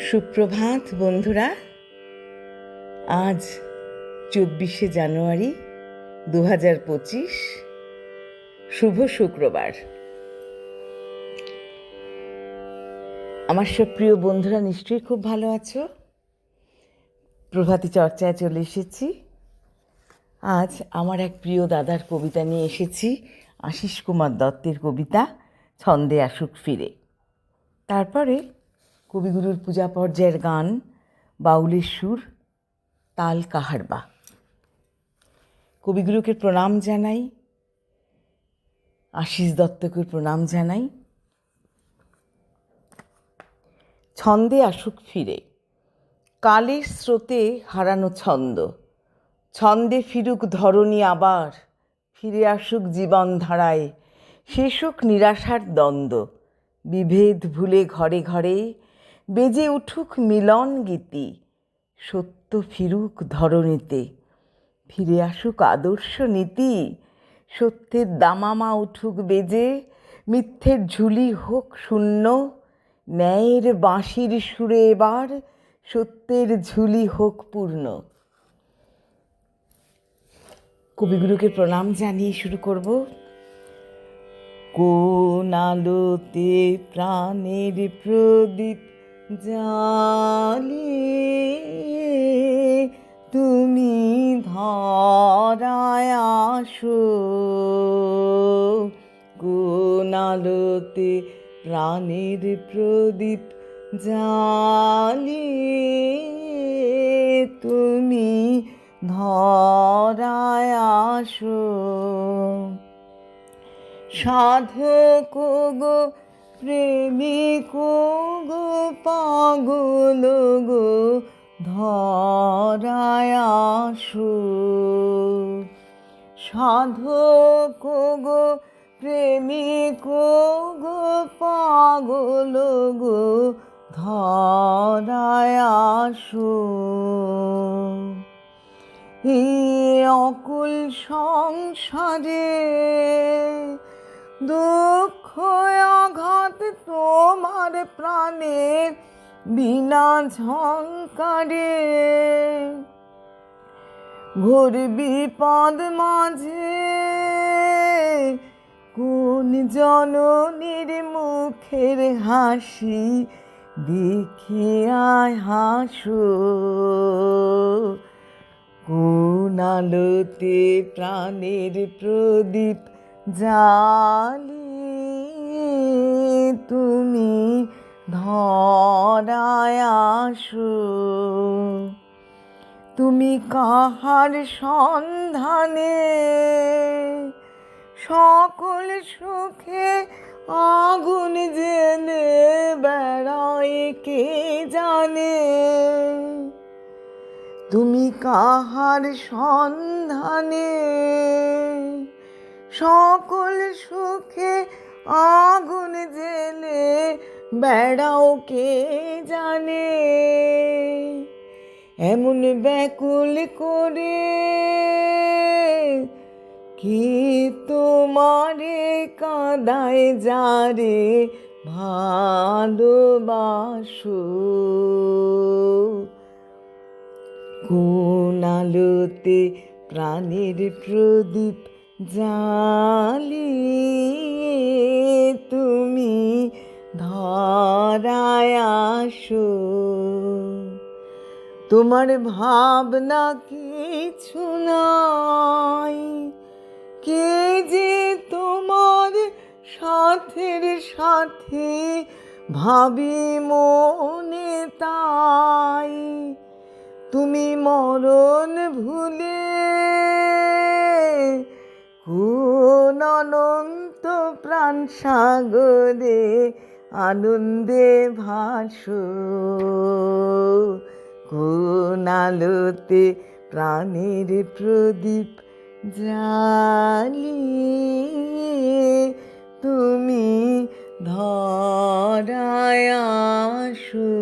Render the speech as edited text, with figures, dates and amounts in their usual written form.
সুপ্রভাত বন্ধুরা। আজ 24শে জানুয়ারি 2025, শুভ শুক্রবার। আমার সব প্রিয় বন্ধুরা নিশ্চয়ই খুব ভালো আছো। প্রভাতী চর্চায় চলে এসেছি। আজ আমার এক প্রিয় দাদার কবিতা নিয়ে এসেছি, আশিস কুমার দত্তের কবিতা ছন্দে আসুক ফিরে। তারপরে কবিগুরুর পূজা পর্যায়ের গান, বাউলের সুর, তাল কাহারবা। কবিগুরুকে প্রণাম জানাই, আশিস দত্তকে প্রণাম জানাই। ছন্দে আসুক ফিরে। কালের স্রোতে হারানো ছন্দ, ছন্দে ফিরুক ধরণী আবার, ফিরে আসুক জীবন ধারায়, শেষ হোক নিরাশার দ্বন্দ্ব, বিভেদ ভুলে ঘরে ঘরে বেজে উঠুক মিলন গীতি, সত্য ফিরুক ধরণীতে, ফিরে আসুক আদর্শ নীতি, সত্যের দামামা উঠুক বেজে, মিথ্যের ঝুলি হোক শূন্য, ন্যায়ের বাঁশির সুরে এবার সত্যের ঝুলি হোক পূর্ণ। কবিগুরুকে প্রণাম জানিয়ে শুরু করব। কোন আলোতে প্রাণের প্রদীপ জ্বালিয়ে তুমি ধরায় আসো, কোন আলোতে প্রাণের প্রদীপ জ্বালিয়ে তুমি ধরায় আসো। সাধক গো, প্রেমিক গো, পাগল গো, ধরায় আসো। সাধক গো, প্রেমিক গো, পাগল গো, ধরায় আসো। এই অকুল সংসারে দুঃখ আঘাত তোমার প্রাণে বিনা ঝঙ্কারে, ঘোর বিপদ মাঝে কোন জননীর মুখের হাসি দেখিয়ায় হাসো, কোন আলোতে প্রাণের প্রদীপ জ্বালিয়ে তুমি ধরায় আসো। তুমি কাহার সন্ধানে সকল সুখে আগুন জেলে বেড়ায় কে জানে, তুমি কাহার সন্ধানে সকল সুখে আগুন জেলে বেড়াও কে জানে, এমন ব্যাকুল করে কি তোমারে কাঁদায় যারে ভালোবাসো, কোন আলোতে প্রাণের প্রদীপ জ্বালিয়ে তুমি ধরায় আসো। তোমার ভাবনা কিছু নাই, কে যে তোমার সাথের সাথে ভাবি মনে তাই, তুমি মরণ ভুলে কোন অনন্ত প্রাণ সাগরে আনন্দে ভাসো, কোন আলোতে প্রাণের প্রদীপ জ্বালিয়ে তুমি ধরায় আসো।